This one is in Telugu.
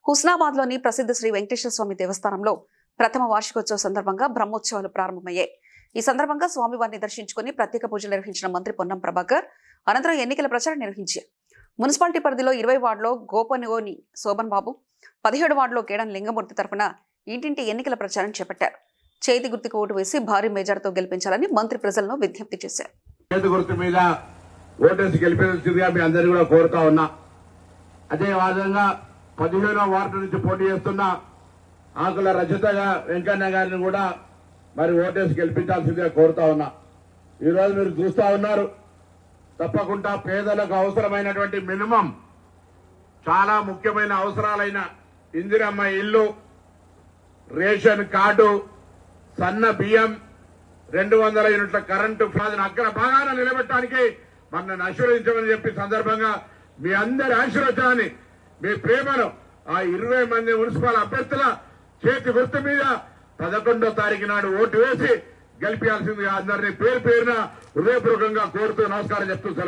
హుస్నాబాద్ లోని ప్రసిద్ధ శ్రీ వెంకటేశ్వర స్వామి దేవస్థానంలో ప్రథమ వార్షికోత్సవ సందర్భంగా బ్రహ్మోత్సవాలు ప్రారంభమయ్యాయి. ఈ సందర్భంగా స్వామివారిని దర్శించుకుని ప్రత్యేక పూజలు నిర్వహించిన మంత్రి పొన్నం ప్రభాకర్ అనంతరం ఎన్నికల ప్రచారం నిర్వహించారు. మున్సిపాలిటీ పరిధిలో 20 వార్డులో గోపనిగోని శోభన్ బాబు, 17 వార్డులో కేడన్ లింగమూర్తి తరఫున ఇంటింటి ఎన్నికల ప్రచారం చేపట్టారు. చేతి గుర్తుకు ఓటు వేసి భారీ మెజార్టీతో గెలిపించాలని మంత్రి ప్రజలను విజ్ఞప్తి చేశారు. చేతి గుర్తు మీద ఓటేసి గెలిపించాల్సిందిగా మీ అందరినీ కూడా కోరుతా ఉన్నా. అదే విధంగా 15వ వార్డు నుంచి పోటీ చేస్తున్న ఆకుల రజత వెంకన్న గారిని కూడా మరి ఓటేసి గెలిపించాల్సిందిగా కోరుతా ఉన్నా. ఈరోజు మీరు చూస్తా ఉన్నారు, తప్పకుండా పేదలకు అవసరమైనటువంటి మినిమం చాలా ముఖ్యమైన అవసరాలైన ఇందిరమ్మ ఇల్లు, రేషన్ కార్డు, సన్న బియ్యం, 200 యూనిట్ల కరెంటు అగ్ర భాగాన నిలబెట్టడానికి మనల్ని ఆశీర్వదించమని చెప్పి సందర్భంగా మీ అందరి ఆశీర్వచనాన్ని, మీ ప్రేమను ఆ 20 మంది మున్సిపల్ అభ్యర్థుల చేతి గుర్తు మీద 11వ తారీఖు నాడు ఓటు వేసి గెలిపించాల్సిందిగా అందరినీ పేరు పేరున హృదయపూర్వకంగా కోరుతూ నమస్కారం చెప్తూ సెలవు.